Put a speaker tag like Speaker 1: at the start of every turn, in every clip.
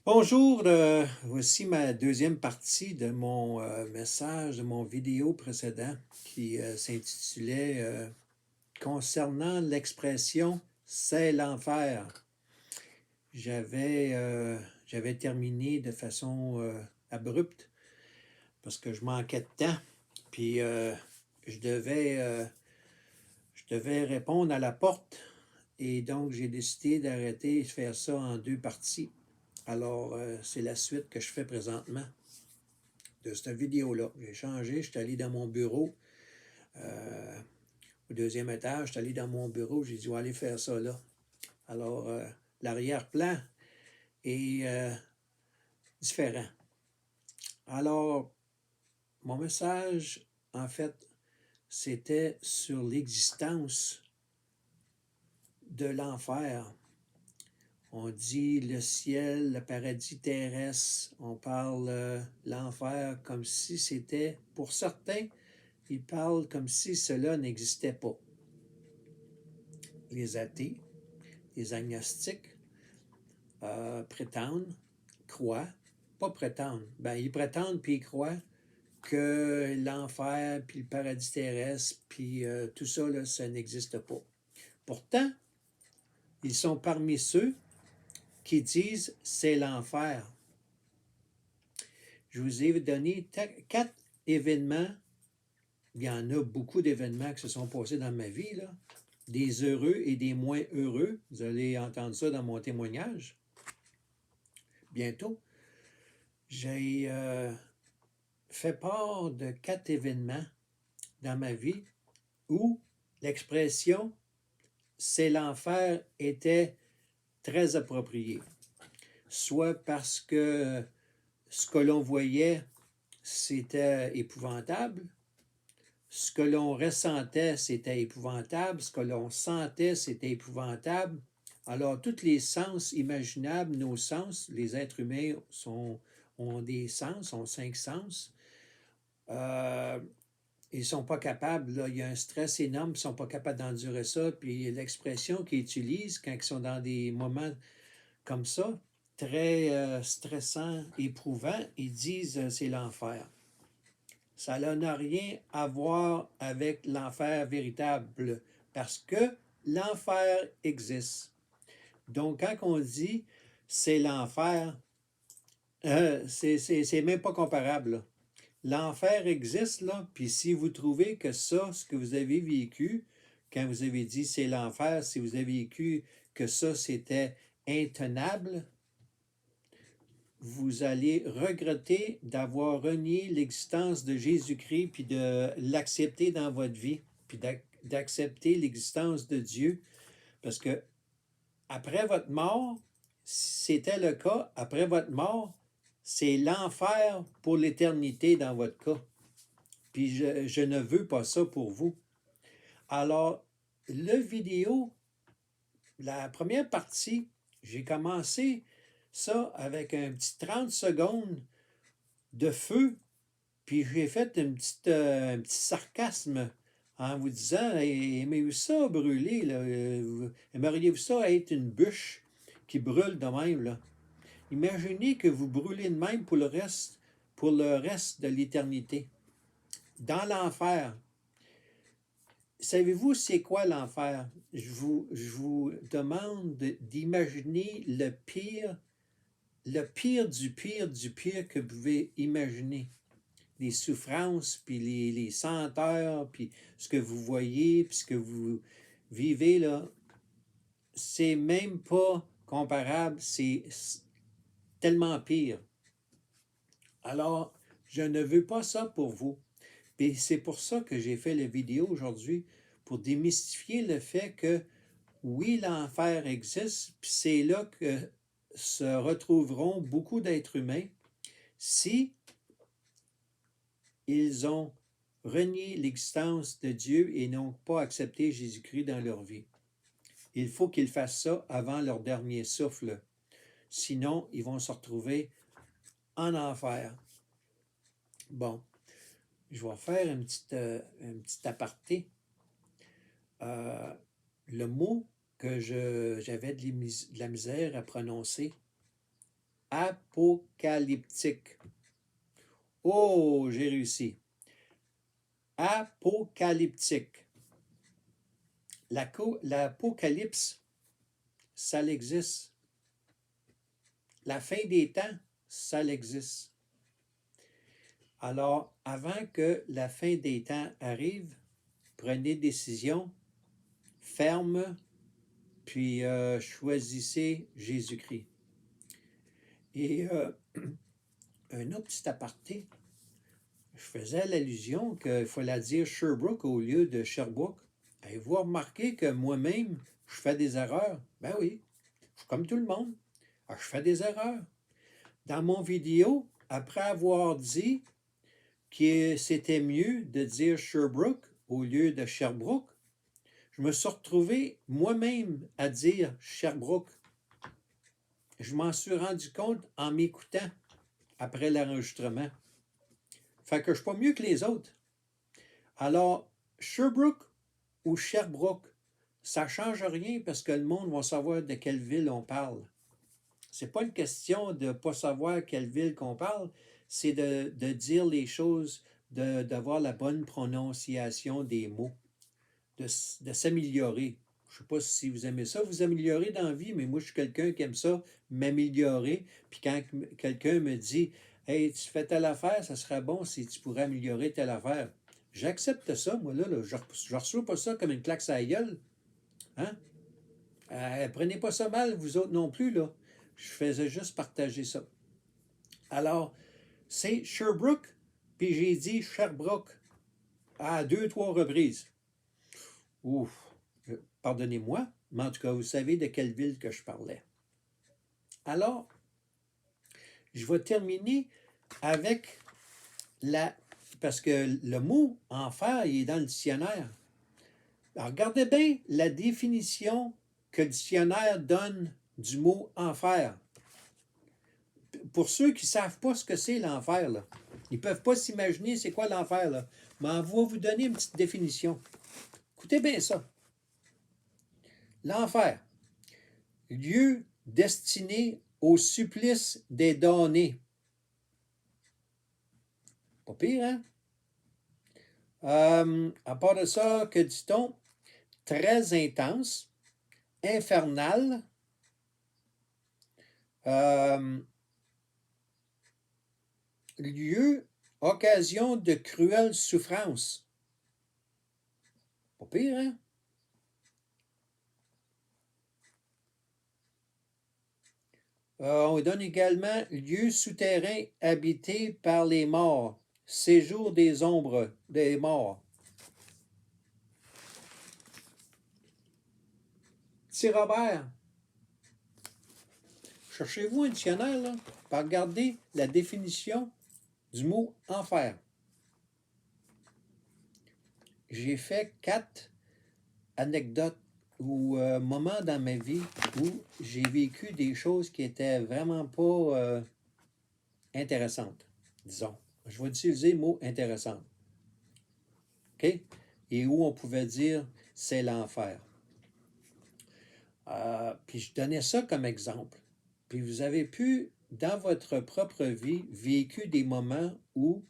Speaker 1: Bonjour, voici ma deuxième partie de mon message, de mon vidéo précédent qui s'intitulait Concernant l'expression c'est l'enfer. J'avais j'avais terminé de façon abrupte parce que je manquais de temps, puis je devais, euh, je devais répondre à la porte et donc j'ai décidé d'arrêter de faire ça en deux parties. Alors, c'est la suite que je fais présentement de cette vidéo-là. J'ai changé, je suis allé dans mon bureau, euh, au deuxième étage, je suis allé dans mon bureau, j'ai dit, on va aller faire ça là. Alors, l'arrière-plan est différent. Alors, mon message, en fait, c'était sur l'existence de l'enfer. On dit le ciel, le paradis terrestre, on parle l'enfer comme si c'était, pour certains, ils parlent comme si cela n'existait pas. Les athées, les agnostiques prétendent, croient, pas prétendent, ben ils prétendent puis ils croient que l'enfer puis le paradis terrestre puis tout ça, là, ça n'existe pas. Pourtant, ils sont parmi ceux qui disent c'est l'enfer. Je vous ai donné quatre événements. Il y en a beaucoup d'événements qui se sont passés dans ma vie, là. Des heureux et des moins heureux. Vous allez entendre ça dans mon témoignage bientôt. J'ai fait part de quatre événements dans ma vie où l'expression c'est l'enfer était très appropriée. Soit parce que ce que l'on voyait, c'était épouvantable, ce que l'on ressentait, c'était épouvantable, ce que l'on sentait, c'était épouvantable. Alors, tous les sens imaginables, nos sens, les êtres humains ont des sens, ont cinq sens. Euh, ils ne sont pas capables, là, il y a un stress énorme, ils ne sont pas capables d'endurer ça. Puis l'expression qu'ils utilisent quand ils sont dans des moments comme ça, très stressants, éprouvants, ils disent c'est l'enfer. Ça n'a rien à voir avec l'enfer véritable, parce que l'enfer existe. Donc, quand on dit c'est l'enfer, c'est même pas comparable, là. L'enfer existe, là, puis si vous trouvez que ça, ce que vous avez vécu, quand vous avez dit c'est l'enfer, si vous avez vécu que ça, c'était intenable, vous allez regretter d'avoir renié l'existence de Jésus-Christ, puis de l'accepter dans votre vie, puis d'accepter l'existence de Dieu, parce que après votre mort, si c'était le cas, après votre mort, c'est l'enfer pour l'éternité dans votre cas. Puis je ne veux pas ça pour vous. Alors, le vidéo, la première partie, j'ai commencé ça avec un petit 30 secondes de feu, puis j'ai fait un petit sarcasme en vous disant aimez-vous ça brûler, là? Aimeriez-vous ça être une bûche qui brûle de même, là? Imaginez que vous brûlez de même pour le reste de l'éternité. Dans l'enfer, savez-vous c'est quoi l'enfer? Je vous demande d'imaginer le pire du pire du pire que vous pouvez imaginer. Les souffrances, puis les senteurs, puis ce que vous voyez, puis ce que vous vivez, là, c'est même pas comparable, c'est tellement pire. Alors, je ne veux pas ça pour vous. Et c'est pour ça que j'ai fait la vidéo aujourd'hui, pour démystifier le fait que oui, l'enfer existe, puis c'est là que se retrouveront beaucoup d'êtres humains si ils ont renié l'existence de Dieu et n'ont pas accepté Jésus-Christ dans leur vie. Il faut qu'ils fassent ça avant leur dernier souffle. Sinon, ils vont se retrouver en enfer. Bon, je vais faire un petit aparté. Le mot que j'avais de la misère à prononcer, Apocalyptique. Oh, j'ai réussi. Apocalyptique. L'Apocalypse, ça existe. La fin des temps, ça existe. Alors, avant que la fin des temps arrive, prenez décision, ferme, puis choisissez Jésus-Christ. Et un autre petit aparté, je faisais l'allusion qu'il fallait dire Sherbrooke au lieu de Sherbrooke. Avez-vous remarqué que moi-même, je fais des erreurs? Ben oui, je suis comme tout le monde. Alors, je fais des erreurs. Dans mon vidéo, après avoir dit que c'était mieux de dire Sherbrooke au lieu de Sherbrooke, je me suis retrouvé moi-même à dire Sherbrooke. Je m'en suis rendu compte en m'écoutant après l'enregistrement. Fait que je ne suis pas mieux que les autres. Alors, Sherbrooke ou Sherbrooke, ça ne change rien parce que le monde va savoir de quelle ville on parle. C'est pas une question de ne pas savoir quelle ville qu'on parle, c'est de dire les choses, d'avoir la bonne prononciation des mots, de s'améliorer. Je ne sais pas si vous aimez ça, vous améliorer dans la vie, mais moi, je suis quelqu'un qui aime ça, m'améliorer. Puis quand quelqu'un me dit « Hey, tu fais telle affaire, ça serait bon si tu pourrais améliorer telle affaire. » J'accepte ça, moi, là. Je ne reçois pas ça comme une claque à la gueule. Hein? Prenez pas ça mal, vous autres non plus, là. Je faisais juste partager ça. Alors, c'est Sherbrooke, puis j'ai dit Sherbrooke à 2-3 reprises. Ouf, pardonnez-moi, mais en tout cas, vous savez de quelle ville que je parlais. Alors, je vais terminer avec parce que le mot enfer, il est dans le dictionnaire. Alors, regardez bien la définition que le dictionnaire donne du mot enfer. Pour ceux qui ne savent pas ce que c'est l'enfer, là, ils ne peuvent pas s'imaginer c'est quoi l'enfer, là. Mais on va vous donner une petite définition. Écoutez bien ça. L'enfer, lieu destiné au supplice des damnés. Pas pire, hein? À part de ça, que dit-on? Très intense, infernal, lieu, occasion de cruelles souffrances. Pas pire, hein? On donne également lieu souterrain habité par les morts, séjour des ombres des morts. Petit Robert, cherchez-vous un dictionnaire, là, pour regarder la définition du mot enfer. J'ai fait 4 anecdotes ou moments dans ma vie où j'ai vécu des choses qui étaient vraiment pas intéressantes, disons. Je vais utiliser le mot intéressante. OK? Et où on pouvait dire c'est l'enfer. Puis je donnais ça comme exemple. Puis vous avez pu, dans votre propre vie, vécu des moments où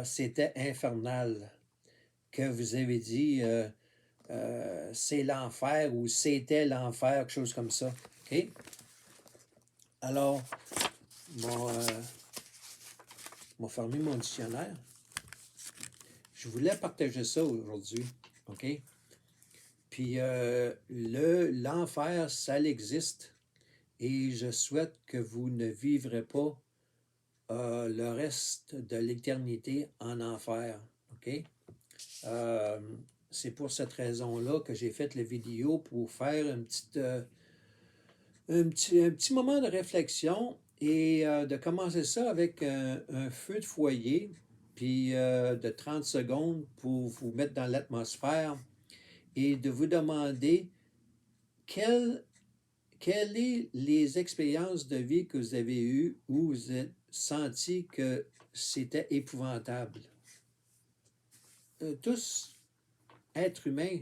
Speaker 1: c'était infernal, que vous avez dit c'est l'enfer ou c'était l'enfer, quelque chose comme ça. OK? Alors, on va fermer mon dictionnaire. Je voulais partager ça aujourd'hui. OK? Puis l'enfer, ça existe. Et je souhaite que vous ne vivrez pas le reste de l'éternité en enfer. OK? C'est pour cette raison-là que j'ai fait la vidéo pour faire un petit moment de réflexion et de commencer ça avec un feu de foyer, puis de 30 secondes pour vous mettre dans l'atmosphère et de vous demander quelles sont les expériences de vie que vous avez eues où vous avez senti que c'était épouvantable. Tous êtres humains,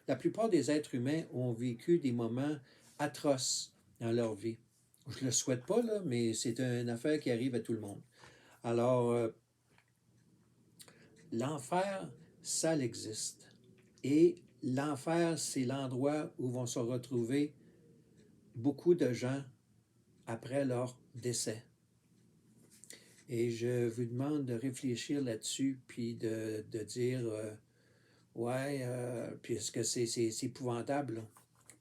Speaker 1: la plupart des êtres humains ont vécu des moments atroces dans leur vie. Je ne le souhaite pas, là, mais c'est une affaire qui arrive à tout le monde. Alors, l'enfer, ça existe. Et l'enfer, c'est l'endroit où vont se retrouver beaucoup de gens après leur décès. Et je vous demande de réfléchir là-dessus, puis de dire, ouais, puisque c'est épouvantable.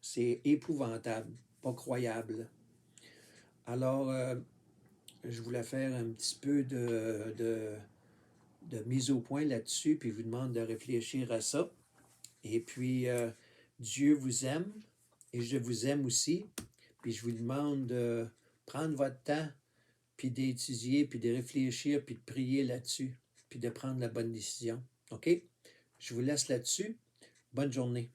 Speaker 1: C'est épouvantable, pas croyable. Alors, je voulais faire un petit peu de mise au point là-dessus, puis je vous demande de réfléchir à ça. Et puis, Dieu vous aime, et je vous aime aussi. Puis je vous demande de prendre votre temps, puis d'étudier, puis de réfléchir, puis de prier là-dessus, puis de prendre la bonne décision. OK? Je vous laisse là-dessus. Bonne journée.